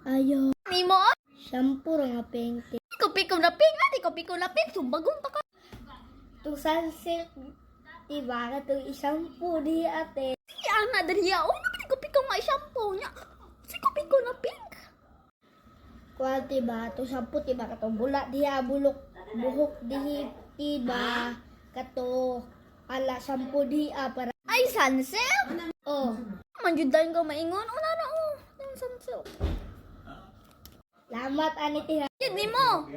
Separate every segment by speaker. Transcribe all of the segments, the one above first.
Speaker 1: Ayo.
Speaker 2: Nimo?
Speaker 1: Shampoo ra nga pente.
Speaker 2: Kopi ko na pink, ate kopi ko na pink, sumbagong pa ka.
Speaker 1: Tu sunsilk. Diba ka tu shampoo di ate.
Speaker 2: Siya nga dariya, oh, naman kopi ko nga shampoo niya. Si kopi ko na pink.
Speaker 1: Kuan diba tu shampoo diba ka tu bula diha bulok buhok dihi diba ka tu ala shampoo diha para.
Speaker 2: Ay, sunsilk?
Speaker 1: Oh,
Speaker 2: Manjudan ko maingon, una na oh, yung sunsilk.
Speaker 1: lamat ani tiha.
Speaker 2: Yan nimo.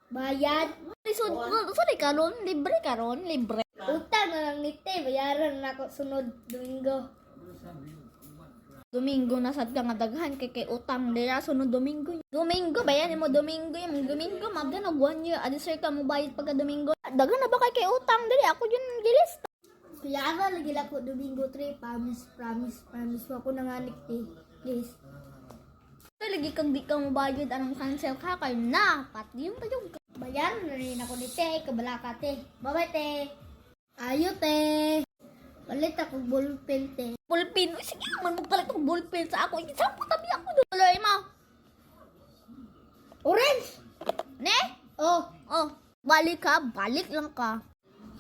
Speaker 1: Bayad.
Speaker 2: Sorry karon, libre karon, libre.
Speaker 1: Utang na lang nite, bayaran na ako sunod Domingo.
Speaker 2: Domingo na sad ka nga daghan kay utang dira sunod Domingo. Domingo bayan mo Domingo yung Domingo magda na 1 year adi sir ka mo bayad pagka Domingo. Daghan na ba kay utang diri ako yun gilista.
Speaker 1: Bayaran lagi lang ko Domingo 3, promise mo ako nanganik ti. Please.
Speaker 2: Lagi kang di ka mo bayad anong cancel ka kay na pati yung tayog.
Speaker 1: Bayaran na rin ako ni te, kabalaka te. Bye te. Ayo te. Palit ako ballpen te.
Speaker 2: Ballpen, uy sige naman magpalit ng ballpen sa ako. Sampo tabi ako doon. Tuloy mo.
Speaker 1: Orange!
Speaker 2: Ne?
Speaker 1: Oh,
Speaker 2: Balik ka, balik lang ka.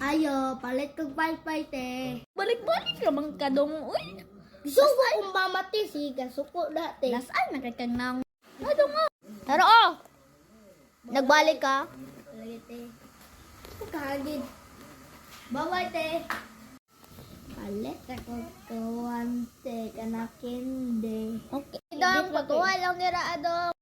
Speaker 1: ayo, palit kong pay te.
Speaker 2: Balik-balik naman ka dong, uy.
Speaker 1: Gusto ko kung mamati si kasuko dati.
Speaker 2: Nasaan na kay kang nang... Ano nga? Pero oh! Nagbalik ka?
Speaker 1: Lagi te. Kahagid. Bye te. Palit ako kawante kanakinde.
Speaker 2: Okay. Dong, pagkuha lang nila adong.